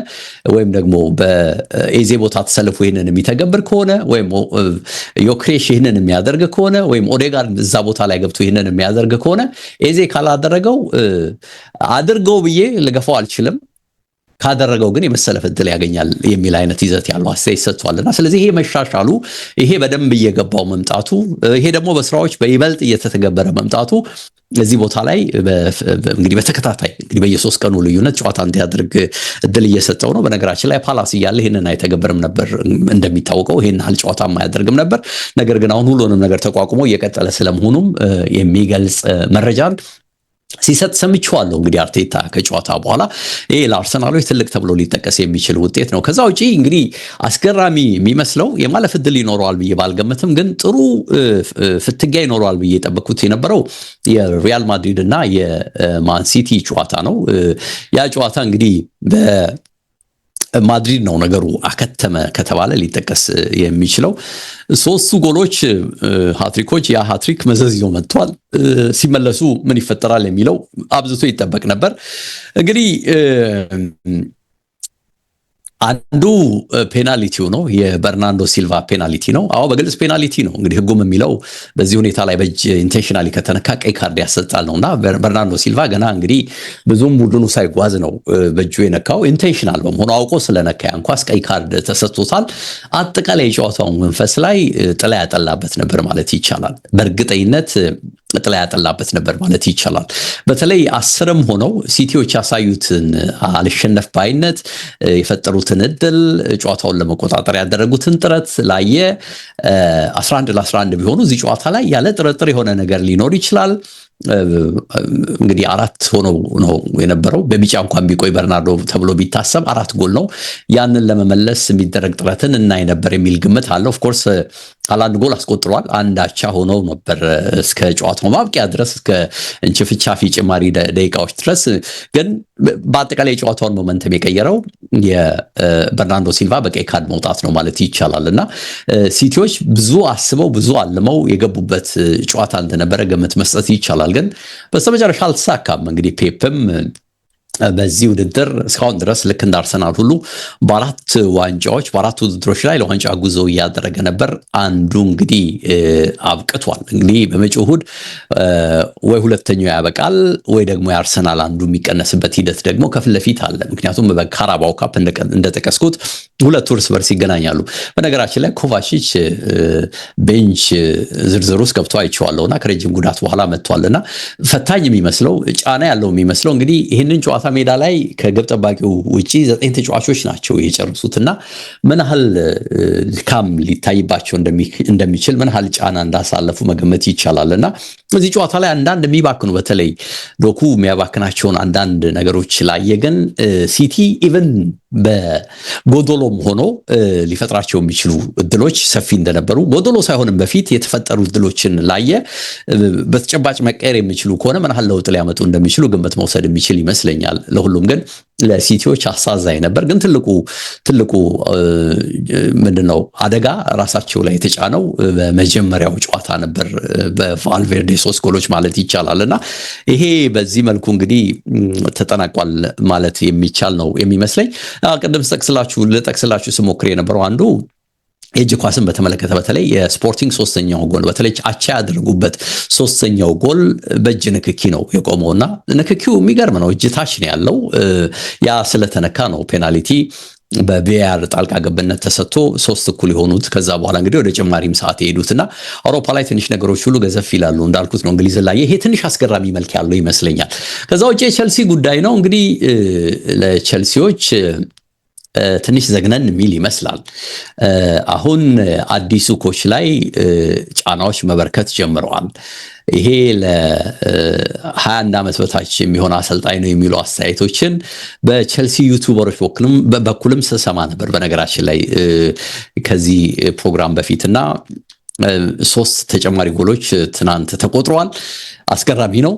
S2: ወይም ደግሞ በኤዜ ቦታ ተሰልፎ ይህንን የሚተገብር ከሆነ ወይም ዮክሬሽ ይህንን የሚያደርግ ከሆነ ወይም ኦዴጋርድ እዛ ቦታ ላይ ገብቶ ይህንን የሚያደርግ ከሆነ ኤዜ ካላደረገው አድርገው ብዬ ልገፋው አልችልም፣ ካደረገው ግን የመሰለፍ እድል ያገኛል የሚል አይነት ይዘት ያለው አስተያየት ሰጥቷልና ስለዚህ ይሄ መሻሻሉ፣ ይሄ በደንብ እየገባው መምጣቱ፣ ይሄ ደግሞ በስራዎች በይበልጥ እየተተገበረ መምጣቱ እዚህ ቦታ ላይ እንግዲህ በተከታታይ እንግዲህ በየ3 ቀኑ ልዩነት ጨዋታ እንዲያደርግ እድል እየሰጠው ነው። በነገራችን ላይ ፓላስ እያለ ይሄንን አይተገበርም ነበር፣ እንደሚታወቀው ይሄን ያህል ጨዋታ አያደርግም ነበር። ነገር ግን አሁን ሁሉንም ነገር ተቋቁሞ እየቀጠለ ስለመሆኑም የሚገልጽ መረጃን ሲሰጥ ሰምቼዋለሁ። እንግዲህ አርቴታ ከጨዋታ በኋላ ይሄ ለአርሰናሎች ትልቅ ተብሎ ሊጠቀስ የሚችል ውጤት ነው። ከዛ ውጪ እንግዲህ አስገራሚ የሚመስለው የማለፍ እድል ይኖረዋል ብዬ ባልገመትም ግን ጥሩ ፍትጊያ ይኖረዋል ብዬ የጠበቅኩት የነበረው የሪያል ማድሪድ እና የማን ሲቲ ጨዋታ ነው። ያ ጨዋታ እንግዲህ ማድሪድ ነው ነገሩ አከተመ ከተባለ ሊጠቀስ የሚችለው 3 ጎሎች ሃትሪኮች፣ ያ ሃትሪክ መዘዝ ይዞ መጥቷል። ሲመለሱ ምን ይፈጠራል የሚለው አብዝቶ ይጠበቅ ነበር። እንግዲህ አንዱ ፔናልቲው ነው፣ የበርናንዶ ሲልቫ ፔናልቲ ነው። አዎ በግልጽ ፔናልቲ ነው። እንግዲህ ህጉም የሚለው በዚህ ሁኔታ ላይ በእጅ ኢንቴንሽናሊ ከተነካ ቀይ ካርድ ያሰጣል ነውና በርናንዶ ሲልቫ ገና እንግዲህ ብዙም ቡድኑ ሳይጓዝ ነው በእጁ የነካው። ኢንቴንሽናል በመሆኑ አውቆ ስለነካ እንኳን ቀይ ካርድ ተሰጥቶታል። አጠቃላይ የጨዋታው መንፈስ ላይ ጥላ ያጠላበት ነበር ማለት ይቻላል። በእርግጠኝነት ጥላ ያጠላበት ነበር ማለት ይቻላል። በተለይ 10ም ሆነው ሲቲዎች ያሳዩትን አልሸነፍ ባይነት፣ የፈጠሩትን እድል፣ ጨዋታውን ለመቆጣጠር ያደረጉትን ጥረት ላየ 11-11 ቢሆኑ እዚህ ጨዋታ ላይ ያለ ጥርጥር የሆነ ነገር ሊኖር ይችላል። እንግዲህ 4 ሆነው ነው የነበረው። በቢጫ እንኳን ቢቆይ በርናርዶ ተብሎ ቢታሰብ 4 ጎል ነው። ያንን ለመመለስ የሚደረግ ጥረትን እናይ ነበር የሚል ግምት አለ። ኦፍ ኮርስ ሃላንድ ጎል አስቆጥሯል። አንድ አቻ ሆነው ነበር እስከ ጨዋታው ማብቂያ ድረስ እስከ እንችፍቻፊ ጭማሪ ደቂቃዎች ድረስ። ግን በአጠቃላይ የጨዋታውን ሞመንተም የቀየረው የበርናርዶ ሲልቫ በቀይ ካርድ መውጣት ነው ማለት ይቻላል እና ሲቲዎች ብዙ አስበው ብዙ አልመው የገቡበት ጨዋታ እንደነበረ ግምት መስጠት ይቻላል። ግን በስተመጨረሻ አልተሳካም። እንግዲህ ፔፕም በዚህ ውድድር እስካሁን ድረስ ልክ እንደ አርሰናል ሁሉ በ4 ዋንጫዎች በ4 ውድድሮች ላይ ለዋንጫ ጉዞ እያደረገ ነበር። አንዱ እንግዲህ አብቅቷል። እንግዲህ በመጪው እሑድ ወይ ሁለተኛው ያበቃል ወይ ደግሞ የአርሰናል አንዱ የሚቀነስበት ሂደት ደግሞ ከፊት ለፊት አለ። ምክንያቱም በካራባው ካፕ እንደጠቀስኩት ሁለቱ እርስ በርስ ይገናኛሉ። በነገራችን ላይ ኮቫቺች ቤንች ዝርዝር ውስጥ ገብቶ አይቼዋለሁና ከረጅም ጉዳት በኋላ መጥቷልና ፈታኝ የሚመስለው ጫና ያለው የሚመስለው እንግዲህ ይህንን ጨዋታ ሜዳ ላይ ከግብ ጠባቂው ውጪ 9 ተጫዋቾች ናቸው የጨረሱትና ምን ያህል ድካም ሊታይባቸው እንደሚችል ምን ያህል ጫና እንዳሳለፉ መገመት ይቻላልና እዚህ ጨዋታ ላይ አንዳንድ የሚባክኑ በተለይ ዶኩ የሚያባክናቸውን አንዳንድ ነገሮች ላይ ግን ሲቲ ኢቭን በጎዶሎም ሆኖ ሊፈጥራቸው የሚችሉ እድሎች ሰፊ እንደነበሩ ጎዶሎ ሳይሆንም በፊት የተፈጠሩ እድሎችን ላየ በተጨባጭ መቀየር የሚችሉ ከሆነ ምን ያህል ለውጥ ሊያመጡ እንደሚችሉ ግምት መውሰድ የሚችል ይመስለኛል። ለሁሉም ግን ለሲቲዎች አሳዛኝ ነበር። ግን ትልቁ ምንድነው አደጋ ራሳቸው ላይ የተጫነው በመጀመሪያው ጨዋታ ነበር በቫልቬርዴ 3 ጎሎች ማለት ይቻላልና ይሄ በዚህ መልኩ እንግዲህ ተጠናቋል ማለት የሚቻል ነው የሚመስለኝ። ቅድም ልጠቅስላችሁ ስሞክር የነበረው አንዱ የእጅ ኳስን በተመለከተ በተለይ የስፖርቲንግ 3ኛው ጎል በተለይ አቻ ያደረጉበት 3ኛው ጎል በእጅ ንክኪ ነው የቆመውና ንክኪው የሚገርም ነው። እጅ ታች ነው ያለው። ያ ስለተነካ ነው ፔናልቲ በቪአር ጣልቃ ገብነት ተሰጥቶ 3 እኩል የሆኑት ከዛ በኋላ እንግዲህ ወደ ጭማሪም ሰዓት የሄዱትና አውሮፓ ላይ ትንሽ ነገሮች ሁሉ ገዘፍ ይላሉ እንዳልኩት ነው። እንግሊዝ ላይ ይሄ ትንሽ አስገራሚ መልክ ያለው ይመስለኛል። ከዛ ውጪ የቼልሲ ጉዳይ ነው እንግዲህ ለቼልሲዎች ትንሽ ዘግነን የሚል ይመስላል። አሁን አዲሱ ኮች ላይ ጫናዎች መበርከት ጀምረዋል። ይሄ ለ21 ዓመት በታች የሚሆን አሰልጣኝ ነው የሚሉ አስተያየቶችን በቼልሲ ዩቲዩበሮች በኩልም ስሰማ ነበር። በነገራችን ላይ ከዚህ ፕሮግራም በፊትና 3 ተጨማሪ ጎሎች ትናንት ተቆጥረዋል። አስገራሚ ነው።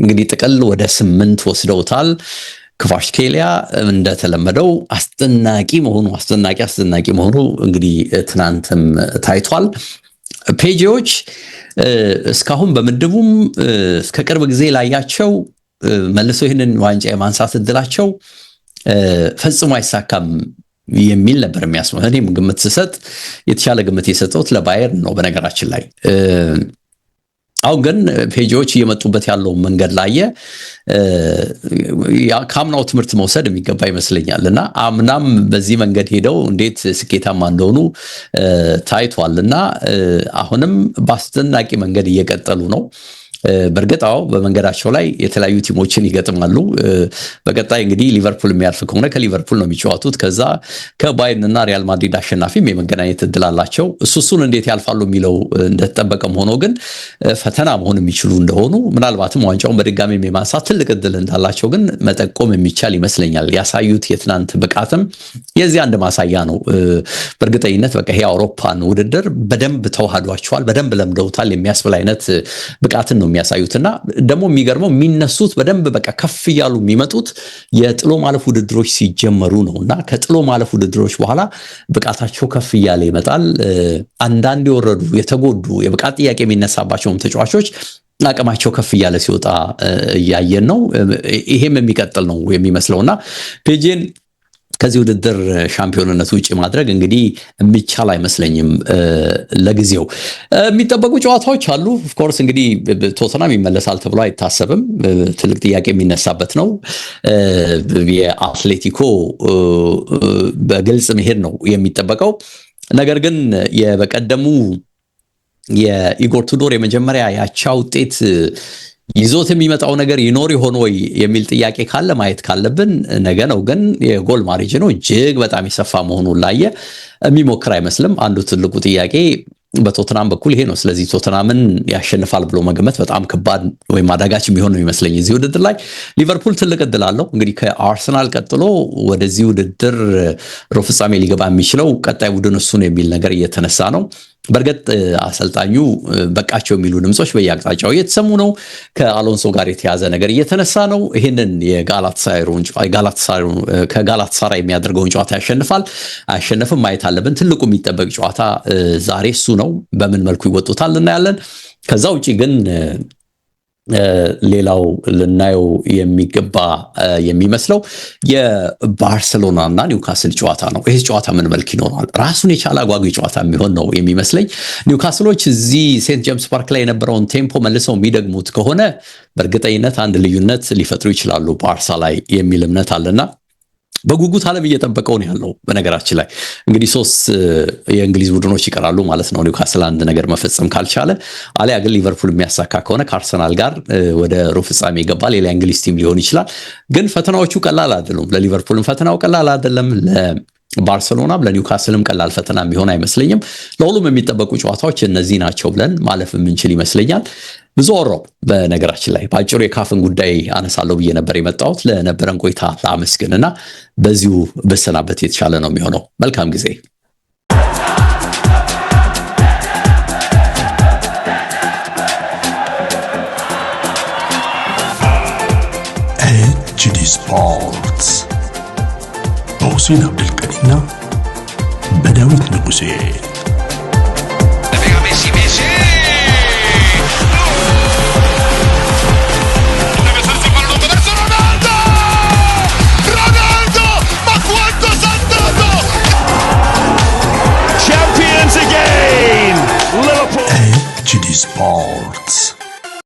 S2: እንግዲህ ጥቅል ወደ 8 ወስደውታል። ክቫራትስኬሊያ እንደተለመደው አስደናቂ መሆኑ እንግዲህ ትናንትም ታይቷል። ፔጂዎች እስካሁን በምድቡም እስከ ቅርብ ጊዜ ላያቸው መልሰው ይህንን ዋንጫ የማንሳት እድላቸው ፈጽሞ አይሳካም የሚል ነበር የሚያስመው። እኔም ግምት ስሰጥ የተሻለ ግምት የሰጠሁት ለባየርን ነው በነገራችን ላይ። አሁን ግን ፔጂዎች እየመጡበት ያለው መንገድ ላይ ከአምናው ትምህርት መውሰድ የሚገባ ይመስለኛልና አምናም በዚህ መንገድ ሄደው እንዴት ስኬታማ እንደሆኑ ታይቷልና አሁንም በአስደናቂ መንገድ እየቀጠሉ ነው። በእርግጣው በመንገዳቸው ላይ የተለያዩ ቲሞችን ይገጥማሉ። በቀጣይ እንግዲህ ሊቨርፑል የሚያልፍ ከሆነ ከሊቨርፑል ነው የሚጫወቱት። ከዛ ከባየርን እና ሪያል ማድሪድ አሸናፊም የመገናኘት እድል አላቸው። እሱን እንዴት ያልፋሉ የሚለው እንደተጠበቀም ሆኖ ግን ፈተና መሆን የሚችሉ እንደሆኑ ምናልባትም ዋንጫውን በድጋሚ የማንሳት ትልቅ እድል እንዳላቸው ግን መጠቆም የሚቻል ይመስለኛል። ያሳዩት የትናንት ብቃትም የዚህ አንድ ማሳያ ነው። በእርግጠኝነት በቃ ይሄ አውሮፓን ውድድር በደንብ ተዋህዷቸዋል፣ በደንብ ለምደውታል የሚያስብል አይነት ብቃትን ነው የሚያሳዩትና ደግሞ የሚገርመው የሚነሱት በደንብ በቃ ከፍ እያሉ የሚመጡት የጥሎ ማለፍ ውድድሮች ሲጀመሩ ነውና ከጥሎ ማለፍ ውድድሮች በኋላ ብቃታቸው ከፍ እያለ ይመጣል። አንዳንድ የወረዱ የተጎዱ የብቃት ጥያቄ የሚነሳባቸውም ተጫዋቾች አቅማቸው ከፍ እያለ ሲወጣ እያየን ነው። ይሄም የሚቀጥል ነው የሚመስለውና ፔጄን ከዚህ ውድድር ሻምፒዮንነት ውጪ ማድረግ እንግዲህ የሚቻል አይመስለኝም። ለጊዜው የሚጠበቁ ጨዋታዎች አሉ። ኦፍ ኮርስ እንግዲህ ቶተናም ይመለሳል ተብሎ አይታሰብም። ትልቅ ጥያቄ የሚነሳበት ነው። የአትሌቲኮ በግልጽ መሄድ ነው የሚጠበቀው። ነገር ግን የበቀደሙ የኢጎር ቱዶር የመጀመሪያ ያቻ ውጤት ይዞት የሚመጣው ነገር ይኖር ይሆን ወይ የሚል ጥያቄ ካለ ማየት ካለብን ነገ ነው። ግን የጎል ማርጂኑ እጅግ በጣም የሰፋ መሆኑን ላየ የሚሞክር አይመስልም። አንዱ ትልቁ ጥያቄ በቶተናም በኩል ይሄ ነው። ስለዚህ ቶተናምን ያሸንፋል ብሎ መገመት በጣም ከባድ ወይም አዳጋች የሚሆን ነው ይመስለኝ። እዚህ ውድድር ላይ ሊቨርፑል ትልቅ እድል አለው። እንግዲህ ከአርሰናል ቀጥሎ ወደዚህ ውድድር ሩብ ፍጻሜ ሊገባ የሚችለው ቀጣይ ቡድን እሱ ነው የሚል ነገር እየተነሳ ነው። በእርግጥ አሰልጣኙ በቃቸው የሚሉ ድምጾች በየአቅጣጫው እየተሰሙ ነው። ከአሎንሶ ጋር የተያዘ ነገር እየተነሳ ነው። ይህንን ከጋላታሳራይ የሚያደርገውን ጨዋታ ያሸንፋል አያሸንፍም ማየት አለብን። ትልቁ የሚጠበቅ ጨዋታ ዛሬ እሱ ነው። በምን መልኩ ይወጡታል እናያለን። ከዛ ውጪ ግን ሌላው ልናየው የሚገባ የሚመስለው የባርሰሎና እና ኒውካስል ጨዋታ ነው። ይህ ጨዋታ ምን መልክ ይኖረዋል? ራሱን የቻለ አጓጊ ጨዋታ የሚሆን ነው የሚመስለኝ። ኒውካስሎች እዚህ ሴንት ጄምስ ፓርክ ላይ የነበረውን ቴምፖ መልሰው የሚደግሙት ከሆነ በእርግጠኝነት አንድ ልዩነት ሊፈጥሩ ይችላሉ ባርሳ ላይ የሚል እምነት አለና በጉጉት ዓለም እየጠበቀው ነው ያለው። በነገራችን ላይ እንግዲህ 3 የእንግሊዝ ቡድኖች ይቀራሉ ማለት ነው። ኒውካስል አንድ ነገር መፈጸም ካልቻለ አሊያ ግን ሊቨርፑል የሚያሳካ ከሆነ ከአርሰናል ጋር ወደ ሩብ ፍጻሜ ይገባል። ሌላ እንግሊዝ ቲም ሊሆን ይችላል። ግን ፈተናዎቹ ቀላል አይደሉም። ለሊቨርፑልም ፈተናው ቀላል አይደለም። ለባርሰሎናም ለኒውካስልም ቀላል ፈተና የሚሆን አይመስለኝም። ለሁሉም የሚጠበቁ ጨዋታዎች እነዚህ ናቸው ብለን ማለፍ የምንችል ይመስለኛል። ብዙ ወራው በነገራችን ላይ በአጭሩ የካፍን ጉዳይ አነሳለሁ ብዬ ነበር የመጣሁት። ለነበረን ቆይታ ላመስግንና በዚሁ በሰናበት የተሻለ ነው የሚሆነው። መልካም ጊዜ።
S1: ኤችዲ ስፖርትስ በሁሴን አብዱልቀኒና በዳዊት ንጉሴ